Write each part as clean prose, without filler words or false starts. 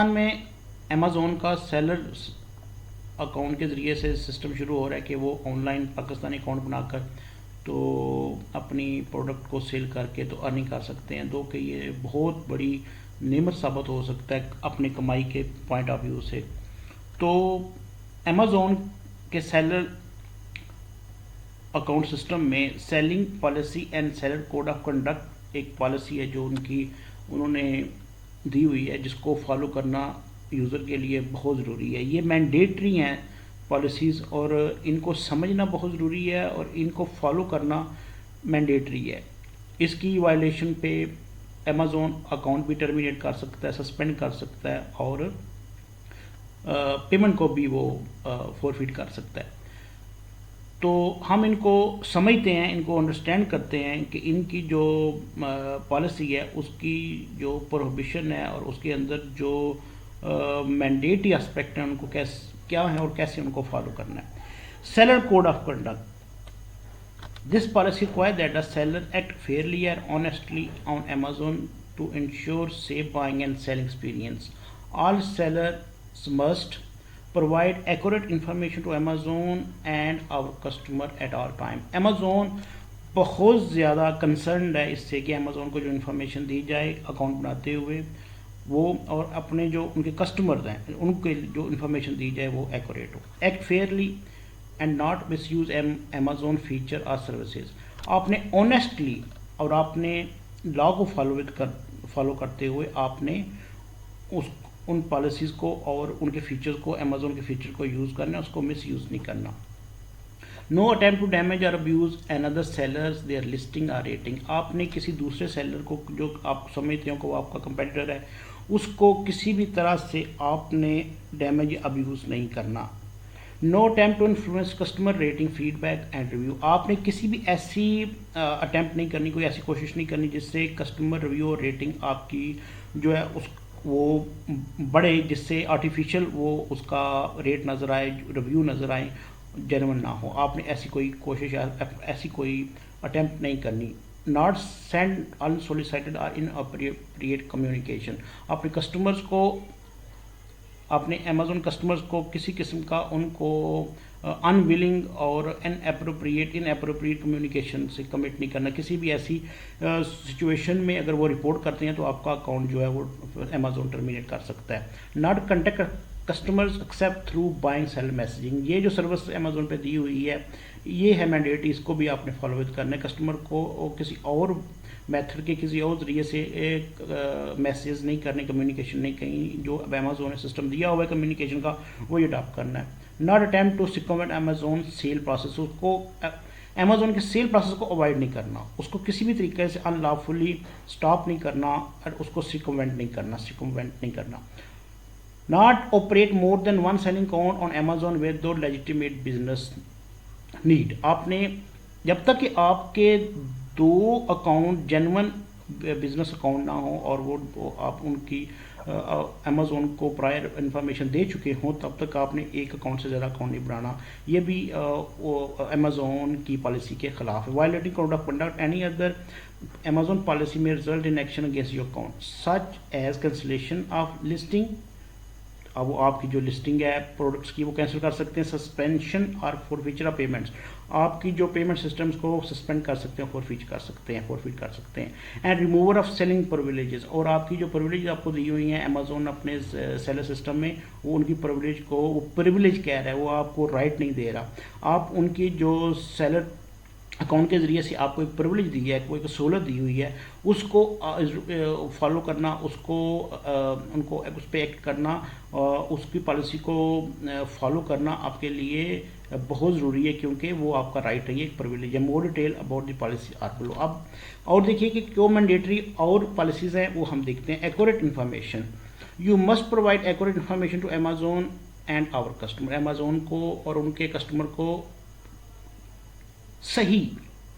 में अमेज़ोन का seller account के ज़रिए से सिस्टम शुरू हो रहा है कि वो ऑनलाइन पाकिस्तानी अकाउंट बनाकर तो अपनी प्रोडक्ट को सेल करके तो अर्निंग कर सकते हैं। तो कि ये बहुत बड़ी नेमत साबित हो सकता है अपनी कमाई के पॉइंट ऑफ व्यू से। तो अमेज़ोन के सेलर अकाउंट सिस्टम में selling policy and seller code of conduct एक पॉलिसी है जो उन्होंने दी हुई है, जिसको फॉलो करना यूज़र के लिए बहुत ज़रूरी है। ये मैंडेटरी हैं पॉलिसीज़ और इनको समझना बहुत ज़रूरी है और इनको फॉलो करना मैंडेटरी है। इसकी वायलेशन पे अमेज़ोन अकाउंट भी टर्मिनेट कर सकता है, सस्पेंड कर सकता है और पेमेंट को भी वो फॉरफिट कर सकता है। तो हम इनको समझते हैं, इनको अंडरस्टैंड करते हैं कि इनकी जो पॉलिसी है उसकी जो प्रोहिबिशन है और उसके अंदर जो मैंडेटरी एस्पेक्ट हैं उनको क्या है और कैसे उनको फॉलो करना है। Seller code of conduct this policy require that the seller act Fairlie and honestly on Amazon to ensure safe buying and selling experience. All sellers must provide accurate information to Amazon and our customer at all time. Amazon बहुत ज़्यादा concerned है इससे कि Amazon को जो information दी जाए account बनाते हुए वो और अपने जो उनके कस्टमर्स हैं उनके जो इन्फॉर्मेशन दी जाए वो एक्यूरेट हो। Act Fairlie and not miss use Amazon feature और सर्विसेज। आपने ऑनेस्टली और आपने लॉ को फॉलो करते हुए आपने उन पॉलिसीज़ को और उनके फीचर्स को Amazon के फीचर को यूज़ करना है, उसको मिस यूज़ नहीं करना। नो अटैम्प्ट टू डैमेज और abuse another sellers their listing और रेटिंग। आपने किसी दूसरे सेलर को जो आप समझते हो कि वो आपका कंपेटिटर है उसको किसी भी तरह से आपने डैमेज अब्यूज़ नहीं करना। No attempt to influence customer rating feedback and review. आपने किसी भी ऐसी अटैम्प्ट नहीं करनी, कोई ऐसी कोशिश नहीं करनी जिससे कस्टमर रिव्यू और रेटिंग आपकी जो है वो बढ़े, जिससे आर्टिफिशियल वो उसका रेट नज़र आए, रिव्यू नज़र आए, जेन्युइन ना हो। आपने ऐसी कोई कोशिश ऐसी कोई अटैम्प्ट नहीं करनी। नॉट सेंड अनसोलिसिटेड और इनअप्रोप्रिएट कम्युनिकेशन। अपने कस्टमर्स को अपने Amazon कस्टमर्स को किसी किस्म का उनको अनविलिंग और इनअप्रोप्रिएट कम्युनिकेशन से कमिट नहीं करना। किसी भी ऐसी सिचुएशन में अगर वो रिपोर्ट करते हैं तो आपका अकाउंट जो है वो Amazon टर्मिनेट कर सकता है। Not contact customers except through buying sell messaging. ये जो सर्विस Amazon पे दी हुई है ये है मैंडेटरी, इसको भी आपने फॉलो करना है। कस्टमर को किसी और मेथड के किसी और जरिए से एक मैसेज नहीं करने, कम्युनिकेशन नहीं, कहीं जो Amazon ने सिस्टम दिया हुआ है कम्युनिकेशन का वो ये अडॉप्ट करना है। Not attempt to circumvent Amazon sale process. उसको Amazon के सेल प्रोसेस को अवॉइड नहीं करना, उसको किसी भी तरीके से अनलॉफुली स्टॉप नहीं करना और उसको सिक्वेंट नहीं करना। Not operate more than one selling account on Amazon with legitimate business need. आपने जब तक कि आपके दो अकाउंट जेन्युइन बिजनेस अकाउंट ना हो और वो आप उनकी Amazon को प्रायर इन्फॉर्मेशन दे चुके हों तब तक आपने एक अकाउंट से ज़्यादा अकाउंट नहीं बनाना। ये भी Amazon की पॉलिसी के खिलाफ है। Violating code of conduct any other Amazon policy may result in action against your account such as cancellation of listing. अब वो आपकी जो लिस्टिंग है प्रोडक्ट्स की वो कैंसिल कर सकते हैं। सस्पेंशन और फॉरफीचर ऑफ पेमेंट्स। आपकी जो पेमेंट सिस्टम्स को सस्पेंड कर सकते हैं, फॉरफीट कर सकते हैं। And remover of selling privileges. और आपकी जो प्रिविलेज आपको दी हुई हैं Amazon अपने सेलर सिस्टम में वो उनकी प्रिविलेज को वो प्रिविलेज कह रहा है, वो आपको राइट नहीं दे रहा। आप उनकी जो सेलर अकाउंट के ज़रिए से आपको एक प्रिविलेज दी है, कोई सहूलत दी हुई है, उसको फॉलो करना, उसको उनको उस पर एक्ट करना, उसकी पॉलिसी को फॉलो करना आपके लिए बहुत ज़रूरी है क्योंकि वो आपका राइट है, ये एक प्रिविलेज है। More detail about the policy are below. अब और देखिए कि क्यों मैंडेटरी और पॉलिसीज़ हैं वो हम देखते हैं। Accurate information. You must provide accurate information to Amazon and our customer. Amazon को और उनके कस्टमर को सही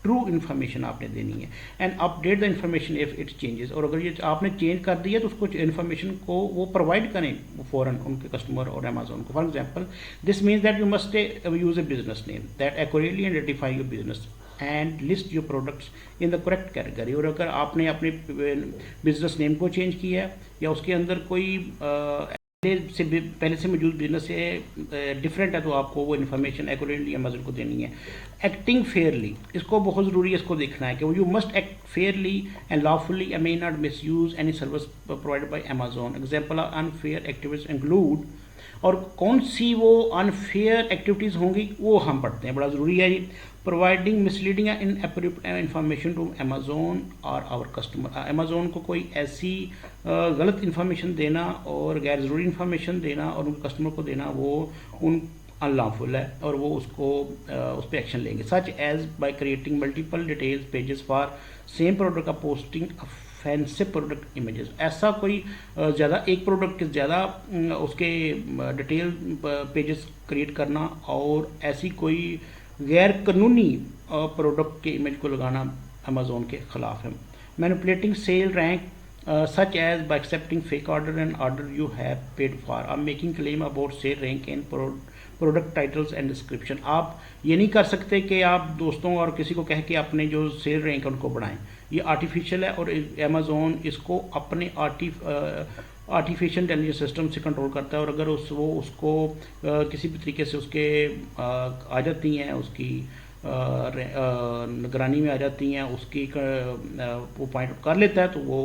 ट्रू इन्फॉर्मेशन आपने देनी है। And update the information if it changes. और अगर ये आपने चेंज कर दिया तो उसको इन्फॉर्मेशन को वो प्रोवाइड करें फ़ौरन उनके कस्टमर और Amazon को। For example this means that you must use A business name that accurately identify your business. And list your products in the correct category. और अगर आपने अपने बिजनेस नेम को चेंज किया है या उसके अंदर कोई पहले से मौजूद बिजनेस से डिफरेंट है तो आपको वो इन्फॉर्मेशन एक्यूरेटली अमेजन को देनी है। एक्टिंग फेयरली, इसको बहुत ज़रूरी है, इसको देखना है कि you must act Fairlie and lawfully and may not miss use any service provided by Amazon. Example unfair activities include, और कौन सी वो अनफेयर एक्टिविटीज़ होंगी वो हम पढ़ते हैं, बड़ा ज़रूरी है ये। Providing misleading in information to Amazon और आवर कस्टमर, अमेजोन को कोई ऐसी गलत इन्फॉर्मेशन देना और गैर ज़रूरी इन्फॉर्मेशन देना और उनके कस्टमर को देना वो उन अनलॉफुल है और वो उसको उस पर एक्शन लेंगे। Such as by creating multiple details pages for same product का पोस्टिंग फैंसी प्रोडक्ट इमेजेस, ऐसा कोई ज़्यादा एक प्रोडक्ट के ज़्यादा उसके डिटेल पेजेस क्रिएट करना और ऐसी कोई गैर कानूनी प्रोडक्ट के इमेज को लगाना अमेजोन के ख़िलाफ़ है। Manipulating sale rank such as by accepting fake order and order you have paid for, I'm making claim about sale rank and product titles and description. आप ये नहीं कर सकते कि आप दोस्तों और किसी को कह के अपने जो सेल रैंक है उनको बढ़ाएं, ये आर्टिफिशियल है और अमेजोन इसको अपने आर्टिफिशियल इंटेलिजेंस सिस्टम से कंट्रोल करता है। और अगर वो उसको किसी भी तरीके से उसके आ जाती हैं, उसकी निगरानी में आ जाती हैं, उसकी वो पॉइंट कर लेता है तो वो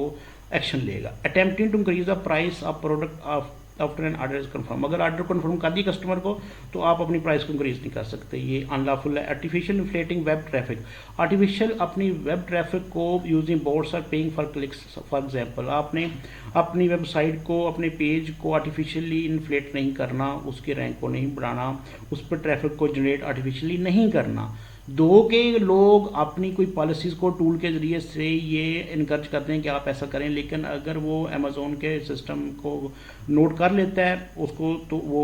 एक्शन लेगा। Attempting to increase the price of product after an order is confirm, अगर ऑर्डर कन्फर्म कर दिया कस्टमर को तो आप अपनी प्राइस को इंक्रीज नहीं कर सकते, ये अनलॉफुल है। Artificial inflating web traffic, artificial अपनी वेब ट्रैफिक को using bots or paying for clicks, for example आपने अपनी वेबसाइट को अपने पेज को आर्टिफिशियली इन्फ्लेट नहीं करना, उसके रैंक को नहीं बढ़ाना, उस पर ट्रैफिक को जनरेट आर्टिफिशियली नहीं करना। दो के लोग अपनी कोई पॉलिसीज़ को टूल के ज़रिए से ये इनकरेज करते हैं कि आप ऐसा करें, लेकिन अगर वो अमेजोन के सिस्टम को नोट कर लेता है उसको तो वो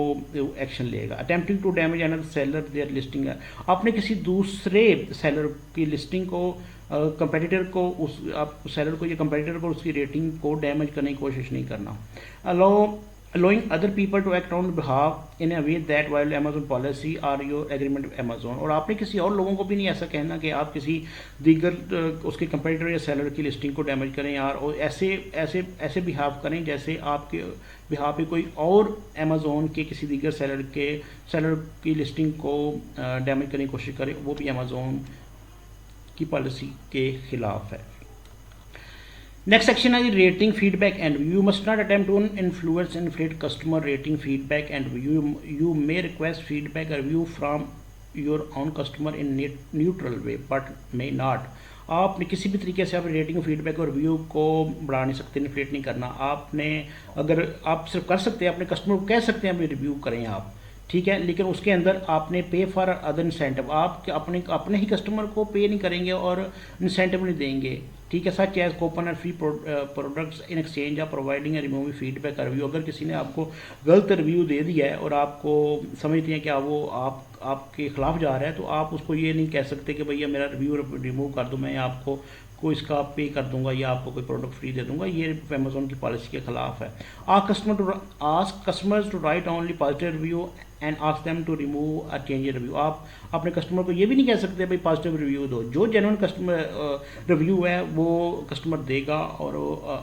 एक्शन लेगा। Attempting to damage another seller their listing, आपने किसी दूसरे सेलर की लिस्टिंग को कंपेटिटर को उस आप सेलर को या कंपेटिटर को उसकी रेटिंग को डैमेज करने की कोशिश नहीं करना। allowing other people to act on behalf in a way that while Amazon policy or your agreement with Amazon, और आपने किसी और लोगों को भी नहीं ऐसा कहना कि आप किसी दीगर उसके कंपेटिटर या सेलर की लिस्टिंग को डैमेज करें यार, और ऐसे बिहाव करें जैसे आपके बिहाव पे कोई और अमेजोन के किसी दीगर सेलर की लिस्टिंग को डैमेज करने की कोशिश करे, वो भी अमेजोन की पॉलिसी के खिलाफ है। नेक्स्ट सेक्शन है rating feedback and review. You must not attempt to influence inflate customer rating feedback and review. You may request feedback review from your own customer in neutral way but may not. आपने किसी भी तरीके से अपनी rating feedback और review को बढ़ा नहीं सकते, इन्फ्लेट नहीं करना। आपने अगर आप सिर्फ कर सकते हैं अपने कस्टमर को कह सकते हैं अपनी रिव्यू करें आप, ठीक है, लेकिन उसके अंदर आपने पे फॉर अदर इंसेंटिव, आप अपने ही कस्टमर को पे नहीं करेंगे और इंसेंटिव नहीं देंगे, ठीक है। सच एज कूपन और free products in exchange of providing A remove feedback review. अगर किसी ने आपको गलत रिव्यू दे दिया है और आपको समझते हैं कि वो आपके खिलाफ जा रहा है, तो आप उसको ये नहीं कह सकते कि भैया मेरा रिव्यू रिमूव कर दो, मैं आपको कोई इसका पे कर दूंगा या आपको कोई प्रोडक्ट फ्री दे दूंगा, ये अमेजोन की पॉलिसी के खिलाफ है। Ask customers to write only positive review and ask them to remove और चेंज रिव्यू। आप अपने कस्टमर को ये भी नहीं कह सकते भाई पॉजिटिव रिव्यू दो, जो जेन्युइन कस्टमर रिव्यू है वो कस्टमर देगा, और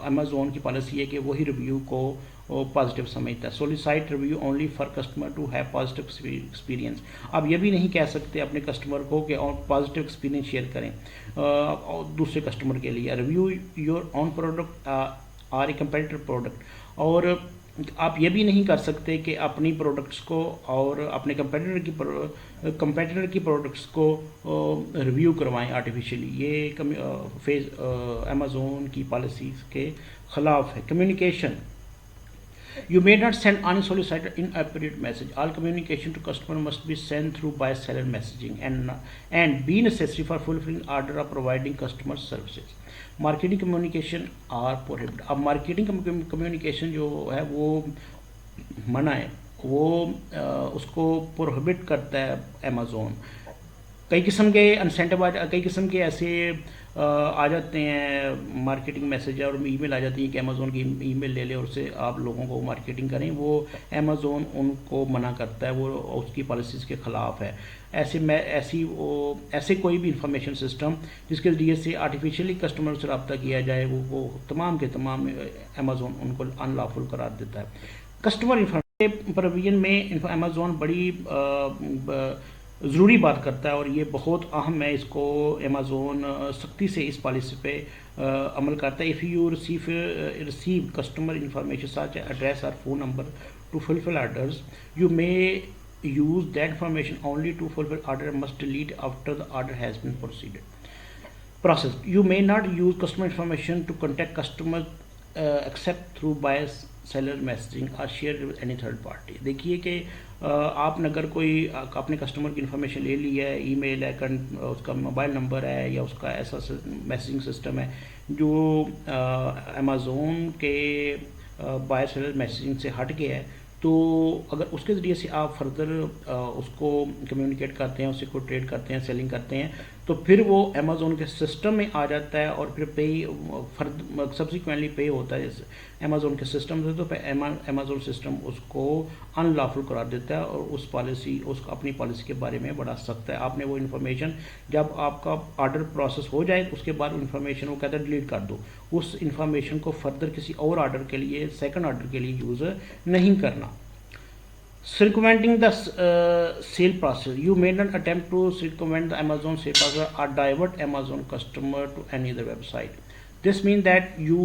अमेजोन की पॉलिसी है कि वही रिव्यू को पॉजिटिव समझता है। Solicit review only for customer to have positive experience. आप ये भी नहीं कह सकते अपने कस्टमर को कि पॉजिटिव एक्सपीरियंस शेयर करें दूसरे कस्टमर के लिए। Review your own product or a competitor product, और आप ये भी नहीं कर सकते कि अपनी प्रोडक्ट्स को और अपने कंपेटिटर की प्रोडक्ट्स को रिव्यू करवाएं आर्टिफिशियली, ये अमेजोन की पॉलिसीज़ के ख़िलाफ़ है। Communication, you may not send unsolicited inappropriate message. All communication to customer must be sent through by seller messaging and be necessary for fulfilling order of providing customer services. Marketing communication are prohibited. अब marketing communication जो है वो मना है, वो उसको prohibit करता है अमेजोन। कई किस्म के इंसेंटिव कई किस्म के ऐसे आ जाते हैं मार्केटिंग मैसेज और ईमेल आ जाती है कि अमेज़ोन की ईमेल ले ले और उससे आप लोगों को मार्केटिंग करें, वो अमेज़ोन उनको मना करता है, वो उसकी पॉलिसीज़ के ख़िलाफ़ है। ऐसे कोई भी इंफॉर्मेशन सिस्टम जिसके ज़रिए से आर्टिफिशियली कस्टमर से रब्ता किया जाए, वो तमाम के तमाम अमेज़ोन उनको अनलॉफुल करार देता है। कस्टमर इंफॉर्मेशन प्रोविजन में अमेज़ोन बड़ी ज़रूरी बात करता है और ये बहुत अहम है। इसको अमेज़ोन सख्ती से इस पॉलिसी पे अमल करता है। If you receive customer information such address और phone number to fulfil orders, you may use that information only to fulfill order, must delete after the order has been processed. You may not use customer information to contact customers except through buyers seller messaging or share with any third party. देखिए कि आपने अगर कोई अपने customer की information ले ली है, email है, उसका मोबाइल नंबर है या उसका ऐसा मैसेजिंग सिस्टम है जो अमेज़ोन के बायर सेलर मैसेजिंग से हट गया है, तो अगर उसके ज़रिए से आप फर्दर उसको कम्युनिकेट करते हैं, उससे को ट्रेड करते हैं, सेलिंग करते हैं, तो फिर वो अमेज़ोन के सिस्टम में आ जाता है और फिर सब्सिक्वेंटली पे होता है अमेज़ोन के सिस्टम से। तो फिर अमेज़ोन सिस्टम उसको अनलॉफुल करार देता है और उसको अपनी पॉलिसी के बारे में बड़ा सख्त है। आपने वो इन्फॉर्मेशन जब आपका ऑर्डर प्रोसेस हो जाए उसके बाद इन्फॉर्मेशन वो कहता है डिलीट कर दो, उस इन्फॉर्मेशन को फर्दर किसी और ऑर्डर के लिए, सेकंड ऑर्डर के लिए यूज़ नहीं करना। Circumventing the sale process, you may not attempt to circumvent the Amazon sale process or divert Amazon customer to any other website. This means that you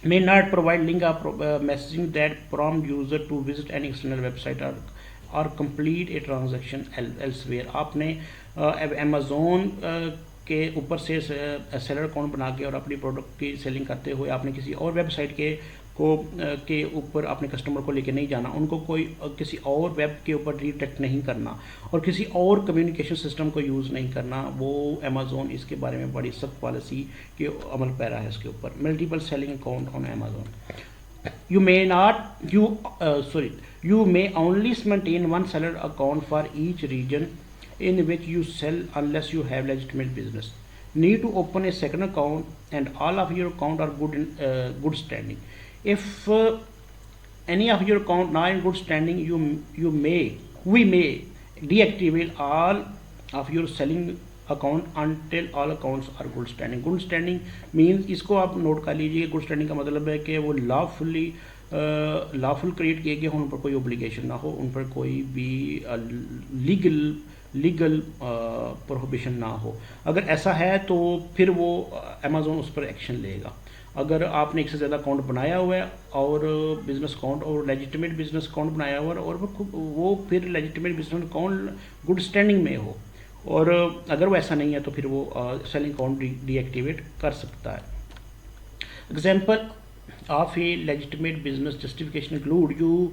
may not provide link or messaging that prompt user to visit any external website or complete a transaction elsewhere. आपने Amazon के ऊपर से seller account बना के और अपनी product की selling करते हुए आपने किसी और वेबसाइट के ऊपर अपने कस्टमर को लेके नहीं जाना, उनको किसी और वेब के ऊपर रिडायरेक्ट नहीं करना और किसी और कम्युनिकेशन सिस्टम को यूज़ नहीं करना। वो अमेज़ोन इसके बारे में बड़ी सख्त पॉलिसी के अमल पैरा है इसके ऊपर। Multiple selling account on Amazon, you may only maintain one seller account for each region in which you sell unless you have legitimate business. Need to open a second account and all of your account are good standing. If any of your account not in good standing, we may deactivate all of your selling account until all accounts are good standing. Good standing means, इसको आप note कर लीजिए, good standing का मतलब है कि वो lawful create किए गए हों, उन पर कोई ओब्लिगेशन ना हो, उन पर कोई भी लीगल प्रोहिबिशन ना हो। अगर ऐसा है तो फिर वो अमेज़ोन उस पर एक्शन लेगा। अगर आपने एक से ज़्यादा अकाउंट बनाया हुआ है और बिजनेस अकाउंट और लेजिटिमेट बिजनेस अकाउंट बनाया हुआ है और वो फिर legitimate business account good standing में हो, और अगर वो ऐसा नहीं है तो फिर वो सेलिंग अकाउंट डीएक्टिवेट कर सकता है। Example of A legitimate business justification include you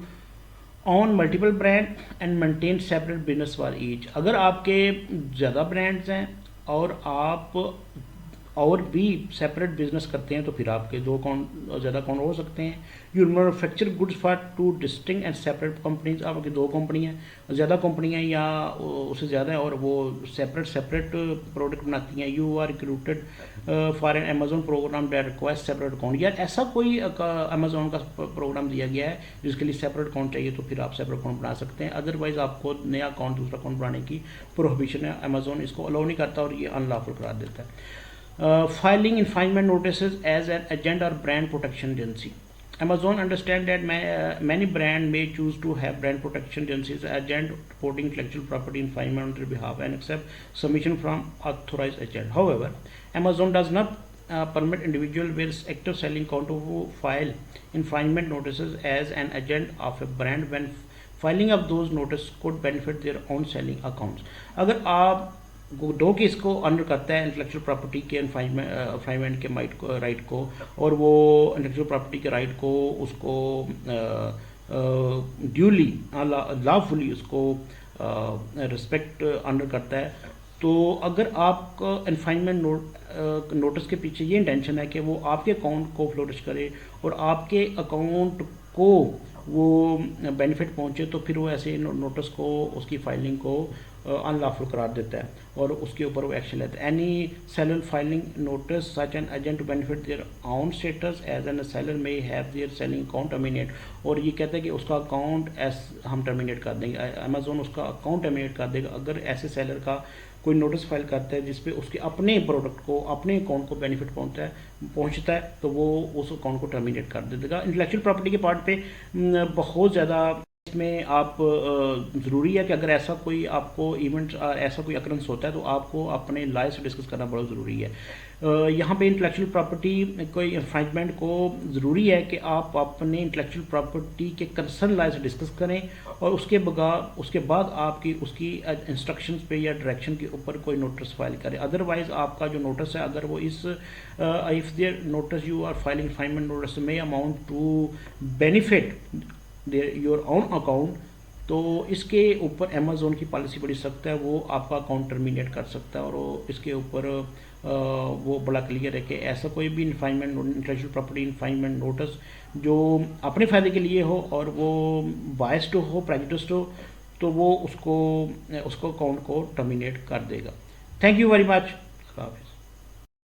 on multiple brand and maintain separate business for each. अगर आपके ज़्यादा ब्रांड्स हैं और आप और भी सेपरेट बिजनेस करते हैं तो फिर आपके ज़्यादा अकाउंट हो सकते हैं। You manufacture goods for two distinct and separate companies, आपकी दो कंपनी हैं, ज़्यादा कंपनियां या उससे ज़्यादा है और वो सेपरेट प्रोडक्ट बनाती हैं। You are recruited for an Amazon program that requires separate account, या ऐसा कोई अमेजोन का प्रोग्राम दिया गया है जिसके लिए सेपरेट अकाउंट चाहिए तो फिर आप सेपरेट अकाउंट बना सकते हैं। अदरवाइज आपको नया अकाउंट दूसरा अकाउंट बनाने की प्रोहिबिशन है, अमेजोन इसको अलाउ नहीं करता और ये अनलॉफुल करार देता है। Filing infringement notices as an agent or brand protection agency. Amazon understands that many brands may choose to have brand protection agencies as agent reporting intellectual property infringement on their behalf and accept submission from authorized agent. However, Amazon does not permit individual with active selling account to file infringement notices as an agent of a brand when filing of those notices could benefit their own selling accounts. अगर आप दो case को under करता है intellectual property के इन्फ्राइंगमेंट के right को, और वो इंटेलेक्चुअल प्रॉपर्टी के राइट को उसको ड्यूली लॉफुली उसको रिस्पेक्ट अंडर करता है, तो अगर आपका इन्फ्राइंगमेंट नोटिस के पीछे ये इंटेंशन है कि वो आपके अकाउंट को फ्लोरिश करे और आपके अकाउंट को वो बेनिफिट पहुंचे, तो फिर वो ऐसे नोटिस को, उसकी फाइलिंग को अनलॉफुल करार देता है और उसके ऊपर वो एक्शन लेता है। Any seller filing notice such an agent to benefit their own status as an seller may have their selling account terminate, और ये कहता है कि उसका अकाउंट हम टर्मिनेट कर देंगे, अमेजोन उसका अकाउंट टर्मिनेट कर देगा अगर ऐसे सेलर का कोई नोटिस फाइल करता है जिसपे उसके अपने प्रोडक्ट को, अपने अकाउंट को बेनिफिट पहुंचता है तो वो उस अकाउंट को टर्मिनेट कर देगा। इंटेलेक्चुअल प्रॉपर्टी के पार्ट पे बहुत ज़्यादा इसमें आप ज़रूरी है कि अगर ऐसा कोई आपको इवेंट, ऐसा कोई अकरेंस होता है तो आपको अपने लॉयर से डिस्कस करना बड़ा ज़रूरी है। यहाँ पे इंटेलेक्चुअल प्रॉपर्टी कोई इन्फ्रिंजमेंट को ज़रूरी है कि आप अपने इंटेलेक्चुअल प्रॉपर्टी के कंसर्न लॉयर से डिस्कस करें और उसके बाद आपकी उसकी इंस्ट्रक्शंस पे या डायरेक्शन के ऊपर कोई नोटिस फाइल करें। अदरवाइज आपका जो नोटिस है, अगर वो if their notice you are filing infringement notice may amount to benefit your own account, तो इसके ऊपर अमेजोन की पॉलिसी बड़ी सख्त है, वो आपका अकाउंट टर्मिनेट कर सकता है। और वो इसके ऊपर वो बड़ा क्लियर है कि ऐसा कोई भी infringement, intellectual property infringement notice जो अपने फ़ायदे के लिए हो और वो बायस्ड हो, प्रेजुडिस्ड हो, तो वो उसको अकाउंट को टर्मिनेट कर देगा। Thank you very much.